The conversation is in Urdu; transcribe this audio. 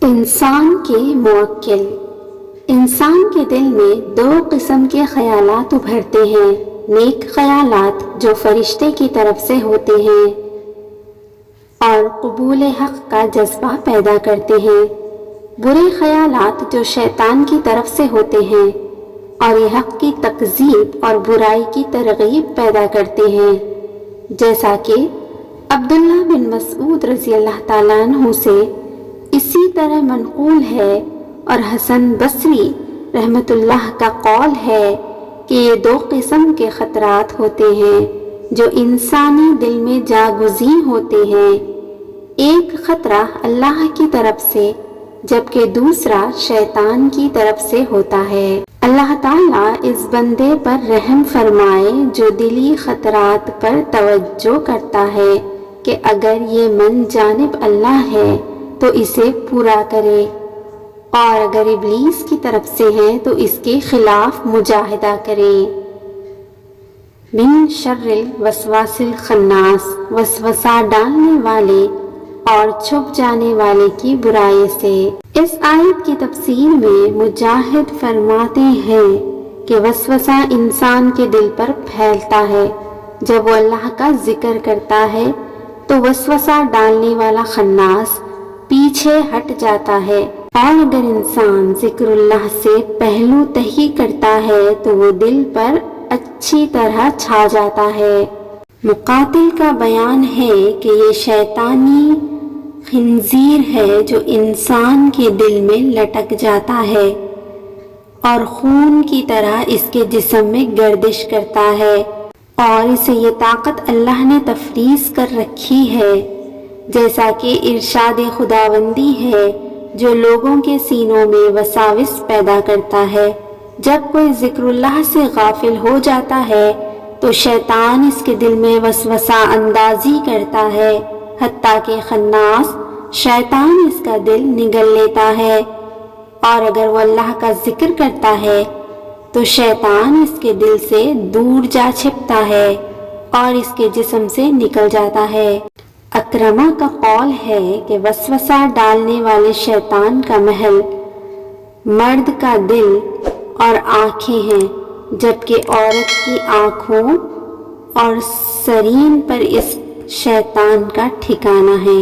انسان کے موکل۔ انسان کے دل میں دو قسم کے خیالات ابھرتے ہیں، نیک خیالات جو فرشتے کی طرف سے ہوتے ہیں اور قبول حق کا جذبہ پیدا کرتے ہیں، برے خیالات جو شیطان کی طرف سے ہوتے ہیں اور یہ حق کی تکذیب اور برائی کی ترغیب پیدا کرتے ہیں، جیسا کہ عبداللہ بن مسعود رضی اللہ تعالیٰ عنہ سے اسی طرح منقول ہے اور حسن بصری رحمۃ اللہ کا قول ہے کہ یہ دو قسم کے خطرات ہوتے ہیں جو انسانی دل میں جاگزین ہوتے ہیں، ایک خطرہ اللہ کی طرف سے جبکہ دوسرا شیطان کی طرف سے ہوتا ہے۔ اللہ تعالیٰ اس بندے پر رحم فرمائے جو دلی خطرات پر توجہ کرتا ہے کہ اگر یہ من جانب اللہ ہے تو اسے پورا کرے، اور اگر ابلیس کی طرف سے ہے تو اس کے خلاف مجاہدہ کرے۔ من شر الوسواس الخناس، وسوسہ ڈالنے والے اور چھپ جانے والے کی برائی سے۔ اس آیت کی تفسیر میں مجاہد فرماتے ہیں کہ وسوسہ انسان کے دل پر پھیلتا ہے جب وہ اللہ کا ذکر کرتا ہے تو وسوسہ ڈالنے والا خناس پیچھے ہٹ جاتا ہے، اور اگر انسان ذکر اللہ سے پہلو تہی کرتا ہے تو وہ دل پر اچھی طرح چھا جاتا ہے۔ مقاتل کا بیان ہے کہ یہ شیطانی خنزیر ہے جو انسان کے دل میں لٹک جاتا ہے اور خون کی طرح اس کے جسم میں گردش کرتا ہے، اور اسے یہ طاقت اللہ نے تفریض کر رکھی ہے، جیسا کہ ارشاد خداوندی ہے جو لوگوں کے سینوں میں وساوس پیدا کرتا ہے۔ جب کوئی ذکر اللہ سے غافل ہو جاتا ہے تو شیطان اس کے دل میں وسوسہ اندازی کرتا ہے، حتیٰ کہ خناس شیطان اس کا دل نگل لیتا ہے، اور اگر وہ اللہ کا ذکر کرتا ہے تو شیطان اس کے دل سے دور جا چھپتا ہے اور اس کے جسم سے نکل جاتا ہے۔ اکرمہ کا قول ہے کہ وسوسہ ڈالنے والے شیطان کا محل مرد کا دل اور آنکھیں ہیں، جبکہ عورت کی آنکھوں اور سرین پر اس شیطان کا ٹھکانہ ہے۔